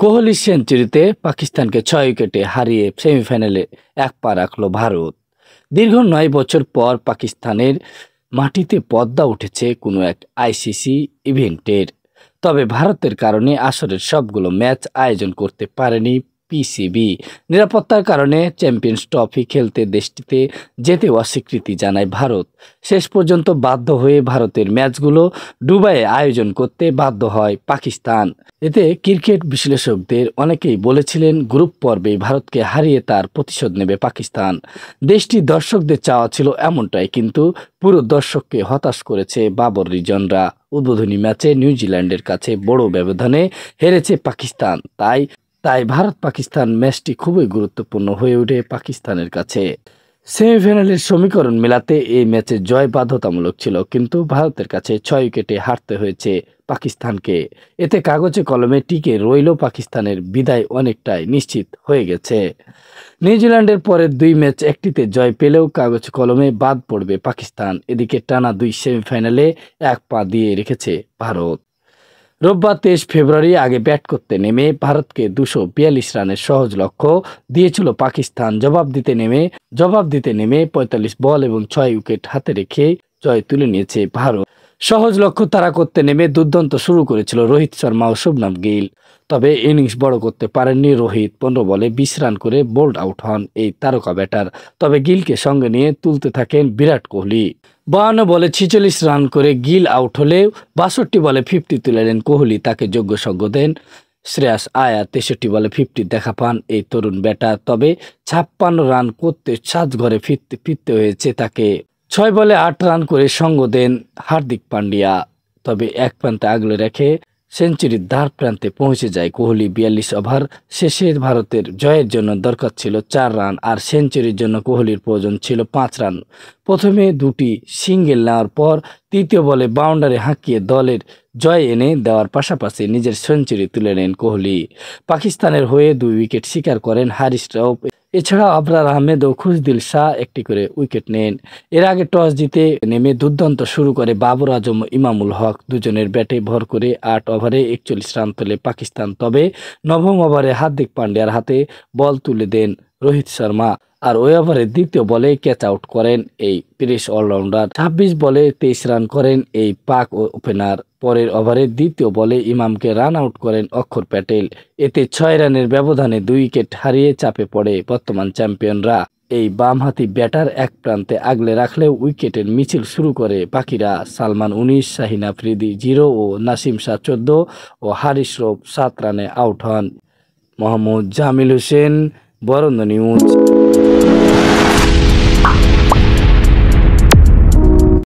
কোহলির সেঞ্চুরিতে পাকিস্তানকে ৬ উইকেটে হারিয়ে সেমিফাইনালে এক পা রাখল ভারত। দীর্ঘ ৯ বছর পর পাকিস্তানের মাটিতে পদ্মা উঠেছে কোনো এক আইসিসি ইভেন্টের। তবে ভারতের কারণে আসরের সবগুলো ম্যাচ আয়োজন করতে পারেনি পিসিবি। নিরাপত্তার কারণে চ্যাম্পিয়ন্স ট্রফি খেলতে দেশটিতে যেতে অস্বীকৃতি জানায় ভারত। শেষ পর্যন্ত বাধ্য হয়ে ভারতের ম্যাচগুলো দুবাইয়ে আয়োজন করতে বাধ্য হয় পাকিস্তান। এতে ক্রিকেট বিশ্লেষকদের অনেকেই বলেছিলেন গ্রুপ পর্বে ভারতকে হারিয়ে তার প্রতিশোধ নেবে পাকিস্তান। দেশটির দর্শকদের চাওয়া ছিল এমনটাই, কিন্তু পুরো দর্শককে হতাশ করেছে বাবর রিজনরা। উদ্বোধনী ম্যাচে নিউজিল্যান্ডের কাছে বড় ব্যবধানে হেরেছে পাকিস্তান। তাই ভারত পাকিস্তান ম্যাচটি খুবই গুরুত্বপূর্ণ হয়ে ওঠে পাকিস্তানের কাছে। সেমিফাইনালের সমীকরণ মেলাতে এই ম্যাচে জয় বাধ্যতামূলক ছিল, কিন্তু ভারতের কাছে ৬ উইকেটে হারতে হয়েছে পাকিস্তানকে। এতে কাগজে কলমে টিকে রইল পাকিস্তানের বিদায় অনেকটাই নিশ্চিত হয়ে গেছে। নিউজিল্যান্ডের পরের ২ ম্যাচ একটিতে জয় পেলেও কাগজে কলমে বাদ পড়বে পাকিস্তান। এদিকে টানা ২ সেমিফাইনালে এক পা দিয়ে রেখেছে ভারত। রোববার ২৩ ফেব্রুয়ারি আগে ব্যাট করতে নেমে ভারতকে ২৪২ রানের সহজ লক্ষ্য দিয়েছিল পাকিস্তান। জবাব দিতে নেমে ৪৫ বল এবং ৬ উইকেট হাতে রেখে জয় তুলে নিয়েছে ভারত। সহজ লক্ষ্য তাড়া করতে নেমে দুর্দান্ত শুরু করেছিল রোহিত শর্মা ও শুভমান গিল। তবে ইনিংস বড় করতে পারেননি রোহিত। ১৫ বলে ২০ রান করে বোল্ড আউট হন এই তারকা ব্যাটার। তবে গিলকে সঙ্গে নিয়ে তুলতে থাকেন বিরাট কোহলি। ৫২ বলে ৪৬ রান করে গিল আউট হলেও ৬২ বলে 50 তুলে নেন কোহলি। তাকে যোগ্য সঙ্গ দেন শ্রেয়াস আয়ার। ৬৩ বলে 50 দেখা পান এই তরুণ ব্যাটার। তবে ৫৬ রান করতে সাজঘরে ফিরতে হয়েছে তাকে। ৬ বলে ৮ রান করে সঙ্গ দেন হার্দিক পান্ডিয়া। তবে এক প্রান্তে আগলে রেখে সেঞ্চুরির দ্বার প্রান্তে পৌঁছে যায় কোহলি। ৪২ ওভার শেষে ভারতের জয়ের জন্য দরকার ছিল ৪ রান, আর সেঞ্চুরির জন্য কোহলির প্রয়োজন ছিল ৫ রান। প্রথমে ২টি সিঙ্গেল নেওয়ার পর তৃতীয় বলে বাউন্ডারি হাঁকিয়ে দলের জয় এনে দেওয়ার পাশাপাশি নিজের সেঞ্চুরি তুলে নেন কোহলি। পাকিস্তানের হয়ে ২ উইকেট শিকার করেন হারিস রাউফ। এছাড়াও আবরার আহমেদ ও খুশদিল শাহ একটি করে উইকেট নেন। এর আগে টস জিতে নেমে দুর্দান্ত শুরু করে বাবর আজম ও ইমামুল হক। দুজনের ব্যাটে ভর করে ৮ ওভারে ৪১ রান তোলে পাকিস্তান। তবে নবম ওভারে হার্দিক পান্ডিয়ার হাতে বল তুলে দেন রোহিত শর্মা, আর ওই ওভারে দ্বিতীয় বলে ক্যাচ আউট করেন এই পেস অলরাউন্ডার। ২৬ বলে ২৩ রান করেন এই পাক ওপেনার। পরের ওভারে দ্বিতীয় বলে ইমামকে রান আউট করেন অক্ষর প্যাটেল। এতে ৬ রানের ব্যবধানে ২ উইকেট হারিয়ে চাপে পড়ে বর্তমান চ্যাম্পিয়নরা। এই বামহাতি ব্যাটার এক প্রান্তে আগলে রাখলেও উইকেটের মিছিল শুরু করে বাকিরা। সালমান ১৯, শাহিন আফ্রিদি 0 ও নাসিম শাহ ১৪ ও হারিস রৌফ ৭ রানে আউট হন। মোহাম্মদ জামিল হোসেন, বরেন্দ্র নিউজ।